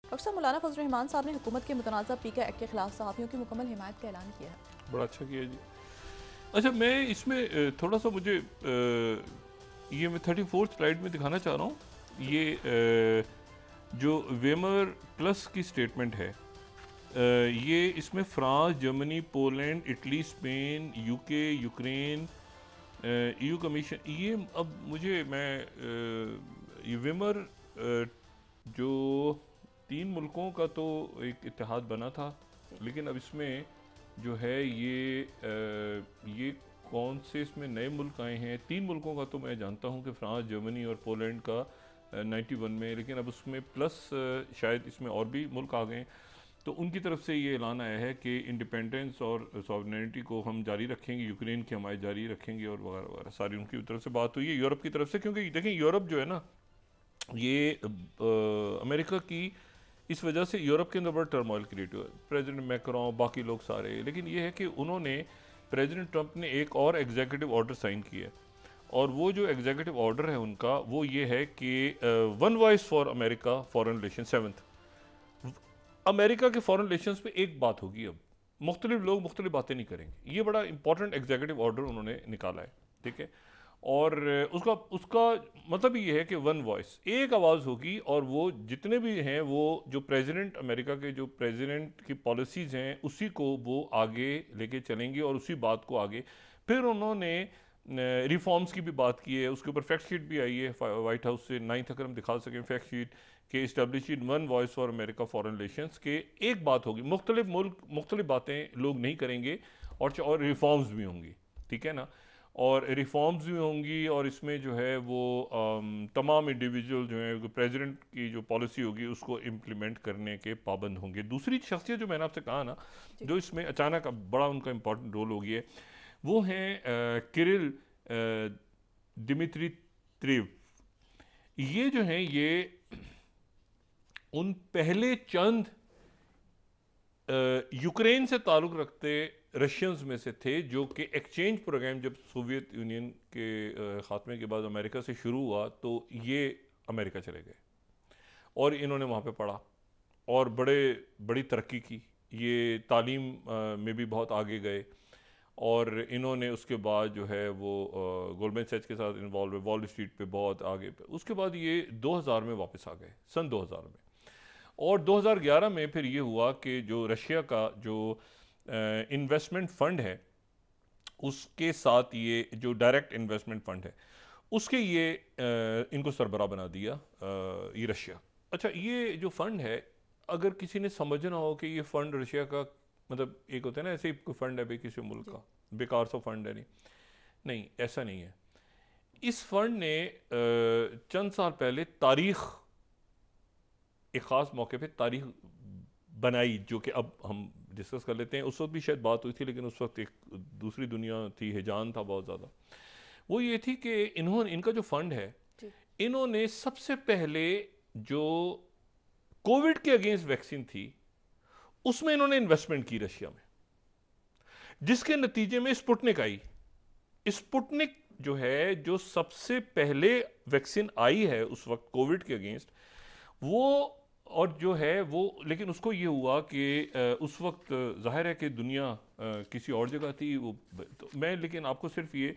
Doctor साहब, मौलाना फजल रहमान साहब ने हुकूमत के मुतनाज़ा पीके एक्ट के खिलाफ सहाफ़ियों की मुकम्मल हिमायत का ऐलान किया है। बड़ा अच्छा किया जी। अच्छा, मैं इसमें थोड़ा सा मुझे ये मैं 34 स्लाइड में दिखाना चाह रहा हूँ। ये जो वेमर प्लस की स्टेटमेंट है, ये इसमें France, Germany, Poland, Italy, Spain, UK, Ukraine, EU commission, ये अब मुझे मैं ये वेमर जो 3 मुल्कों का तो एक इत्तेहाद बना था, लेकिन अब इसमें जो है ये कौन से इसमें नए मुल्क आए हैं। 3 मुल्कों का तो मैं जानता हूँ कि फ्रांस, जर्मनी और पोलैंड का 91 में, लेकिन अब उसमें प्लस शायद इसमें और भी मुल्क आ गए। तो उनकी तरफ से ये ऐलान आया है कि इंडिपेंडेंस और सॉवरेनिटी को हम जारी रखेंगे, यूक्रेन की हमारी जारी रखेंगे और वगैरह वगैरह, सारी उनकी तरफ से बात हुई है यूरोप की तरफ से। क्योंकि देखें, यूरोप जो है ना, ये अमेरिका की इस वजह से यूरोप के अंदर बड़ा टर्मोइल क्रिएट हुआ, प्रेसिडेंट मैक्रोन, बाकी लोग सारे। लेकिन ये है कि उन्होंने, प्रेसिडेंट ट्रंप ने एक और एग्जीक्यूटिव ऑर्डर साइन किया, और वो जो एग्जीक्यूटिव ऑर्डर है उनका वो ये है कि one voice for America foreign relation 7th, America के फॉरेन रिलेशंस पे एक बात होगी। अब मुख्तलिफ लोग मुख्तलिफ बातें नहीं करेंगे। ये बड़ा इंपॉर्टेंट एग्जीक्यूटिव ऑर्डर उन्होंने निकाला है, ठीक है। और उसका उसका मतलब ये है कि वन वॉइस, एक आवाज़ होगी, और वो जितने भी हैं, वो जो प्रेसिडेंट, अमेरिका के जो प्रेसिडेंट की पॉलिसीज़ हैं उसी को वो आगे लेके चलेंगे और उसी बात को आगे। फिर उन्होंने रिफॉर्म्स की भी बात की है, उसके ऊपर फैक्ट शीट भी आई है वाइट हाउस से। 9th अगर हम दिखा सकें फैक्ट शीट के establish one voice for America foreign relations के, एक बात होगी, मुख्तलिफ मुल्क मुख्तलिफ बातें लोग नहीं करेंगे, और रिफॉर्म्स भी होंगी, ठीक है ना। और रिफॉर्म्स भी होंगी, और इसमें जो है वो तमाम इंडिविजुअल जो है प्रेसिडेंट की जो पॉलिसी होगी उसको इम्प्लीमेंट करने के पाबंद होंगे। दूसरी शख्सियत जो मैंने आपसे कहा ना, जो इसमें अचानक अब बड़ा उनका इंपॉर्टेंट रोल हो गया है, वो हैं किरिल दिमित्री त्रिव। ये जो हैं, ये उन पहले चंद यूक्रेन से ताल्लुक़ रखते रशियंस में से थे जो कि एक्सचेंज प्रोग्राम जब सोवियत यूनियन के ख़ात्मे के बाद अमेरिका से शुरू हुआ, तो ये अमेरिका चले गए और इन्होंने वहाँ पे पढ़ा और बड़ी तरक्की की। ये तालीम में भी बहुत आगे गए, और इन्होंने उसके बाद जो है वो गोल्डमैन सैच्स के साथ इन्वॉल्व हुए, वॉल स्ट्रीट पे बहुत आगे पे। उसके बाद ये 2000 में वापस आ गए, सन 2000 में। और 2011 में फिर ये हुआ कि जो रशिया का जो इन्वेस्टमेंट फ़ंड है, उसके साथ ये जो डायरेक्ट इन्वेस्टमेंट फ़ंड है, उसके ये इनको सरबराह बना दिया ये रशिया। अच्छा, ये जो फ़ंड है, अगर किसी ने समझना हो कि ये फ़ंड रशिया का, मतलब एक होता है ना ऐसे ही कोई फ़ंड है भाई किसी मुल्क का, बेकार सा फंड है, नहीं, ऐसा नहीं है। इस फंड ने चंद साल पहले तारीख, एक ख़ास मौके पे तारीख बनाई, जो कि अब हम डिस्कस कर लेते हैं। उस वक्त भी शायद बात हुई थी, लेकिन उस वक्त एक दूसरी दुनिया थी, हिजान था बहुत ज़्यादा। वो ये थी कि इनका जो फंड है, इन्होंने सबसे पहले जो कोविड के अगेंस्ट वैक्सीन थी उसमें इन्होंने इन्वेस्टमेंट की रशिया में, जिसके नतीजे में स्पुतनिक आई। स्पुतनिक जो है, जो सबसे पहले वैक्सीन आई है उस वक्त कोविड के अगेंस्ट, वो, और जो है वो, लेकिन उसको ये हुआ कि उस वक्त जाहिर है कि दुनिया किसी और जगह थी वो, तो मैं लेकिन आपको सिर्फ ये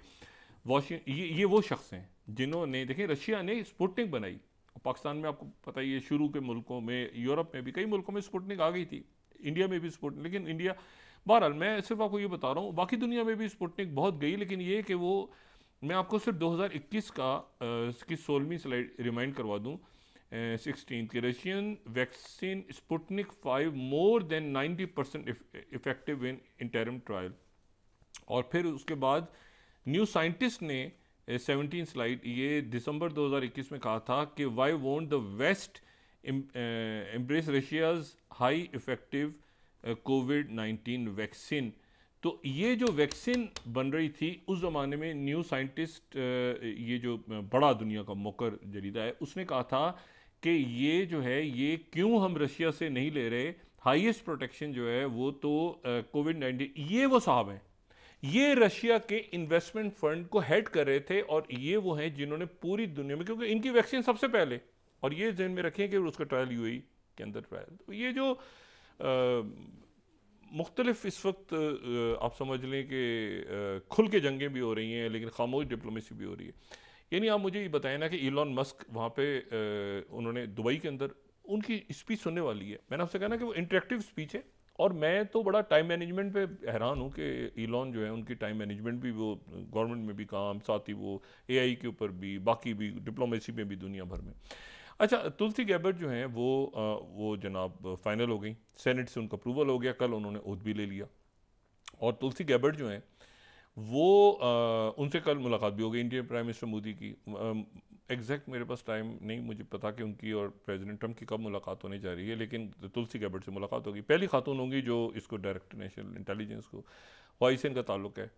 वो शख्स हैं जिन्होंने, देखिए, रशिया ने स्पुतनिक बनाई। पाकिस्तान में आपको पता ही है, शुरू के मुल्कों में, यूरोप में भी कई मुल्कों में स्पुतनिक आ गई थी, इंडिया में भी स्पुतनिक, लेकिन इंडिया, बहरहाल मैं सिर्फ आपको ये बता रहा हूँ, बाकी दुनिया में भी स्पुतनिक बहुत गई। लेकिन ये कि वो, मैं आपको सिर्फ 2021 का की 16वीं स्लाइड रिमाइंड करवा दूँ, 16 की Russian vaccine Sputnik 5 more than 90% effective in interim trial. और फिर उसके बाद न्यू साइंटिस्ट ने 17 स्लाइड, ये दिसंबर 2021 में कहा था कि why won't the west embrace Russia's high effective कोविड-19 वैक्सीन। तो ये जो वैक्सीन बन रही थी उस ज़माने में, न्यू साइंटिस्ट, ये जो बड़ा दुनिया का मुकर जरीदा है, उसने कहा था कि ये जो है, ये क्यों हम रशिया से नहीं ले रहे, हाईएस्ट प्रोटेक्शन जो है वो तो कोविड-19। ये वो साहब हैं, ये रशिया के इन्वेस्टमेंट फंड को हेड कर रहे थे, और ये वो हैं जिन्होंने पूरी दुनिया में, क्योंकि इनकी वैक्सीन सबसे पहले, और ये ध्यान में रखें कि उसका ट्रायल यूएई के अंदर ट्रायल। तो ये जो मुख्तलिफ इस वक्त आप समझ लें कि खुल के जंगें भी हो रही हैं लेकिन खामोश डिप्लोमेसी भी हो रही है। यानी आप मुझे ये बताएं ना कि इलॉन मस्क वहाँ पे उन्होंने दुबई के अंदर उनकी स्पीच सुनने वाली है। मैंने आपसे कहा ना कि वो इंटरेक्टिव स्पीच है, और मैं तो बड़ा टाइम मैनेजमेंट पे हैरान हूँ कि इलॉन जो है उनकी टाइम मैनेजमेंट भी, वो गवर्नमेंट में भी काम, साथ ही वो एआई के ऊपर भी, बाकी भी डिप्लोमेसी में भी, दुनिया भर में। अच्छा, तुलसी गैबर्ट जो हैं वो जनाब फाइनल हो गई, सेनेट से उनका अप्रूवल हो गया, कल उन्होंने ओथ भी ले लिया। और तुलसी गैबर्ट जो हैं वो उनसे कल मुलाकात भी हो गई इंडियन प्राइम मिनिस्टर मोदी की। एग्जैक्ट मेरे पास टाइम नहीं मुझे पता कि उनकी और प्रेसिडेंट ट्रंप की कब मुलाकात होने जा रही है, लेकिन तुलसी गैबर्ट से मुलाकात होगी। पहली खातून होंगी जो इसको डायरेक्टर नेशनल इंटेलिजेंस को, वाई से इनका ताल्लुक़ है।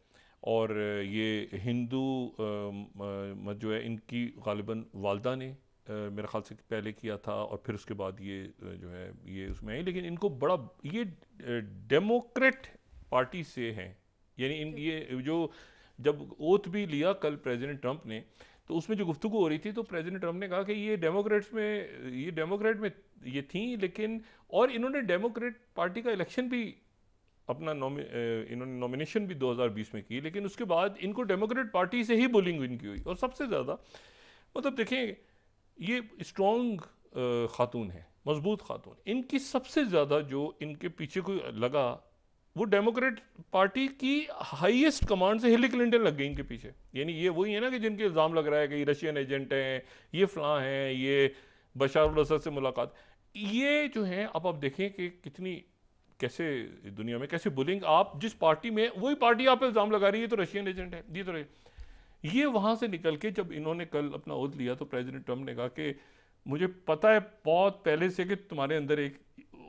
और ये हिंदू मत जो है इनकी गालिबन वालदा ने मेरे ख्याल से पहले किया था, और फिर उसके बाद ये जो है ये उसमें आई। लेकिन इनको बड़ा, ये डेमोक्रेट पार्टी से हैं, यानी इन ये जो जब ओथ भी लिया कल प्रेसिडेंट ट्रंप ने, तो उसमें जो गुफ्तगू हो रही थी तो प्रेसिडेंट ट्रंप ने कहा कि ये डेमोक्रेट में ये थी, लेकिन और इन्होंने डेमोक्रेट पार्टी का इलेक्शन भी अपना इन्होंने नॉमिनेशन भी 2020 में की, लेकिन उसके बाद इनको डेमोक्रेट पार्टी से ही बुलिंग इनकी हुई। और सबसे ज़्यादा मतलब देखें, ये स्ट्रॉन्ग खातून है, मजबूत खातून, इनकी सबसे ज़्यादा जो इनके पीछे को लगा वो डेमोक्रेट पार्टी की हाईएस्ट कमांड से हिलरी क्लिंटन लग गई इनके पीछे। यानी ये वही है ना कि जिनके इल्ज़ाम लग रहा है कि ये रशियन एजेंट हैं, ये फ़लाँ हैं, ये बशार अल असद से मुलाकात, ये जो हैं अब आप देखें कि कितनी, कैसे दुनिया में कैसे बुलिंग, आप जिस पार्टी में, वही पार्टी आप इल्ज़ाम लगा रही है तो रशियन एजेंट है, ये तो ये वहाँ से निकल के जब इन्होंने कल अपना ओथ लिया तो प्रेसिडेंट ट्रंप ने कहा कि मुझे पता है बहुत पहले से कि तुम्हारे अंदर एक,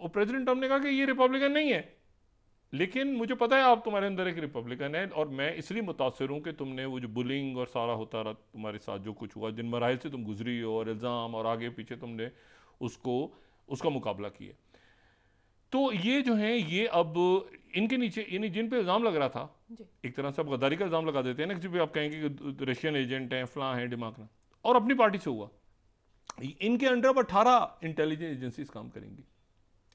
और प्रेसिडेंट ट्रंप ने कहा कि ये रिपब्लिकन नहीं है, लेकिन मुझे पता है आप तुम्हारे अंदर एक रिपब्लिकन है, और मैं इसलिए मुतासर हूँ कि तुमने वो जो बुलिंग और सारा होता रहा तुम्हारे साथ, जो कुछ हुआ, जिन मराहल से तुम गुजरी हो और इल्ज़ाम और आगे पीछे तुमने उसका मुकाबला किया। तो ये जो है ये अब इनके नीचे, यानी जिन पे इल्ज़ाम लग रहा था, एक तरह से अब गद्दारी का इल्ज़ाम लगा देते हैं ना किसी पे, आप कहेंगे कि रशियन एजेंट हैं, फ़लाँ हैं, दिमाग ना, और अपनी पार्टी से हुआ। इनके अंडर अब 18 इंटेलिजेंस एजेंसीज काम करेंगी,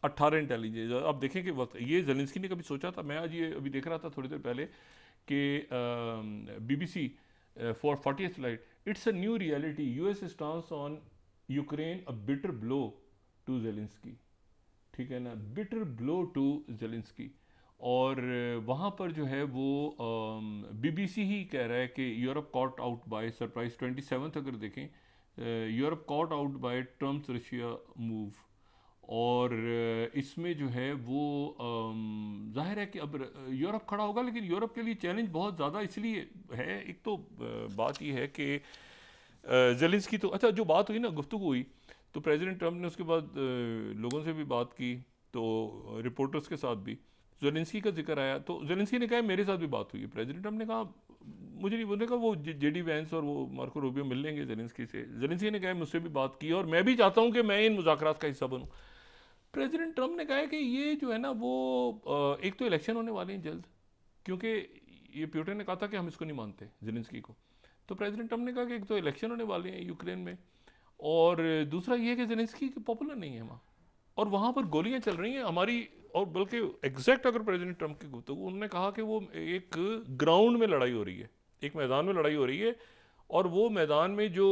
18 इंटेलिजेंस। अब देखें कि वक्त ये ज़ेलेंस्की ने कभी सोचा था, मैं आज ये अभी देख रहा था थोड़ी देर पहले कि BBC for 40th flight, it's a new reality, US stance on Ukraine a bitter blow to Zelensky, ठीक है ना, बिटर ब्लो टू ज़ेलेंस्की। और वहाँ पर जो है वो BBC ही कह रहा है कि Europe caught out by surprise 27 अगर देखें, Europe caught out by Trump's Russia move. और इसमें जो है वो जाहिर है कि अब यूरोप खड़ा होगा, लेकिन यूरोप के लिए चैलेंज बहुत ज़्यादा इसलिए है। एक तो बात ये है कि ज़ेलेंस्की तो, अच्छा जो बात हुई ना, गुफ्तगू हुई, तो प्रेसिडेंट ट्रंप ने उसके बाद लोगों से भी बात की, तो रिपोर्टर्स के साथ भी ज़ेलेंस्की का जिक्र आया, तो ज़ेलेंस्की ने कहा मेरे साथ भी बात हुई है। प्रेसिडेंट ट्रंप ने कहा मुझे नहीं, बोलने का वो JD वैंस और वो मार्को रूबियो मिल लेंगे ज़ेलेंस्की से। ज़ेलेंस्की ने कहा मुझसे भी बात की और मैं भी चाहता हूँ कि मैं इन मुज़ाकरात का हिस्सा बनूँ। प्रेसिडेंट ट्रंप ने कहा कि ये जो है ना वो एक तो इलेक्शन होने वाले हैं जल्द, क्योंकि ये पुतिन ने कहा था कि हम इसको नहीं मानते ज़ेलेंस्की को, तो प्रेसिडेंट ट्रंप ने कहा कि एक तो इलेक्शन होने वाले हैं यूक्रेन में, और दूसरा ये है कि ज़ेलेंस्की पॉपुलर नहीं है वहाँ, और वहाँ पर गोलियाँ चल रही हैं हमारी। और बल्कि एग्जैक्ट अगर प्रेसिडेंट ट्रंप की गुफ्तगू, उन्होंने कहा कि वो एक ग्राउंड में लड़ाई हो रही है, एक मैदान में लड़ाई हो रही है, और वो मैदान में जो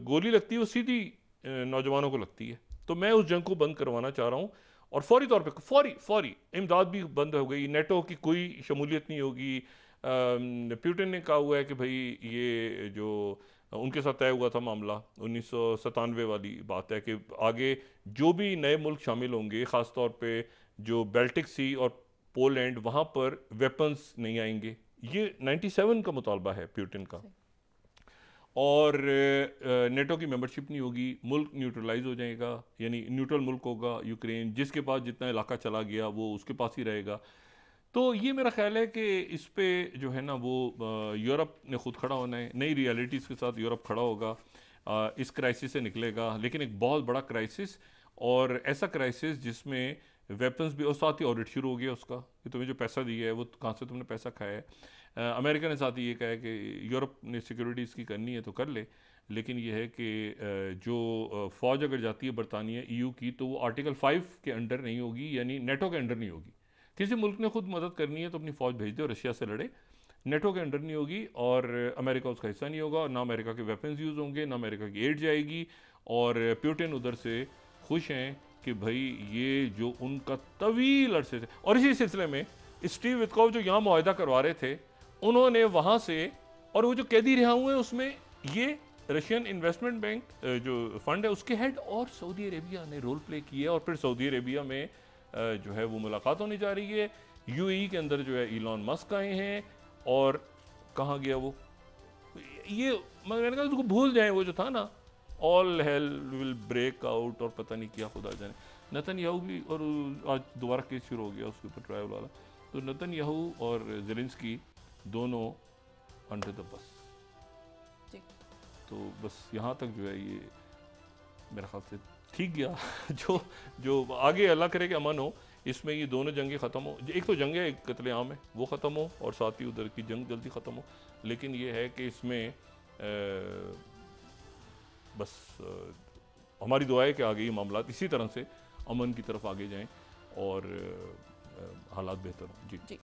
गोली लगती है वो सीधी नौजवानों को लगती है, तो मैं उस जंग को बंद करवाना चाह रहा हूँ। और फौरी तौर पे फौरी इमदाद भी बंद हो गई, नेटो की कोई शमूलियत नहीं होगी। पुतिन ने कहा हुआ है कि भाई ये जो उनके साथ तय हुआ था मामला 1997 वाली बात है कि आगे जो भी नए मुल्क शामिल होंगे, ख़ास तौर पे जो बेल्टिक सी और पोलैंड, वहाँ पर वेपन्स नहीं आएंगे। ये 97 का मुतालबा है पुतिन का। और नेटो की मेंबरशिप नहीं होगी, मुल्क न्यूट्रलाइज हो जाएगा, यानी न्यूट्रल मुल्क होगा यूक्रेन, जिसके पास जितना इलाका चला गया वो उसके पास ही रहेगा। तो ये मेरा ख्याल है कि इस पे जो है ना वो यूरोप ने खुद खड़ा होना है, नई रियलिटीज़ के साथ यूरोप खड़ा होगा, इस क्राइसिस से निकलेगा, लेकिन एक बहुत बड़ा क्राइसिस, और ऐसा क्राइसिस जिसमें वेपन्स भी, और साथ ही ऑडिट शुरू हो गया उसका कि तुम्हें जो पैसा दिया है वो कहाँ से तुमने पैसा खाया है। अमेरिका ने साथ ही ये कहा है कि यूरोप ने सिक्योरिटी इसकी करनी है तो कर ले, लेकिन यह है कि जो फ़ौज अगर जाती है बरतानिया EU की, तो वो आर्टिकल 5 के अंडर नहीं होगी, यानी नेटो के अंडर नहीं होगी। किसी मुल्क ने खुद मदद करनी है तो अपनी फ़ौज भेज दे और रशिया से लड़े, नेटो के अंडर नहीं होगी और अमेरिका उसका हिस्सा नहीं होगा, ना अमेरिका के वेपन्स यूज़ होंगे, ना अमेरिका की एड जाएगी। और पुतिन उधर से खुश हैं कि भाई ये जो उनका तवील अरसे से, और इसी सिलसिले में स्टीव विटकॉफ जो यहाँ मुआहदा करवा रहे थे, उन्होंने वहाँ से, और वो जो कैदी रिहा हुए हैं उसमें ये रशियन इन्वेस्टमेंट बैंक जो फंड है उसके हेड और सऊदी अरेबिया ने रोल प्ले किया। और फिर सऊदी अरेबिया में जो है वो मुलाकात होने जा रही है। UAE के अंदर जो है इलॉन मस्क आए हैं, और कहाँ गया वो, ये मैंने कहा उसको भूल जाएं, वो जो था ना all hell will break out और पता नहीं क्या खुदा जाने। नेतन्याहू भी, और आज दोबारा केस शुरू हो गया उसके ऊपर ट्रायल वाला, तो नेतन्याहू और ज़ेलेंस्की दोनों अंडर द बस। तो बस यहाँ तक जो है ये मेरे ख्याल से ठीक गया। जो आगे अल्लाह करे कि अमन हो, इसमें ये दोनों जंगें ख़त्म हो। एक तो जंग है, एक कत्ले आम है, वो ख़त्म हो, और साथ ही उधर की जंग जल्दी ख़त्म हो। लेकिन ये है कि इसमें बस हमारी दुआ है कि आगे ये मामला इसी तरह से अमन की तरफ आगे जाएं और हालात बेहतर हों। जी।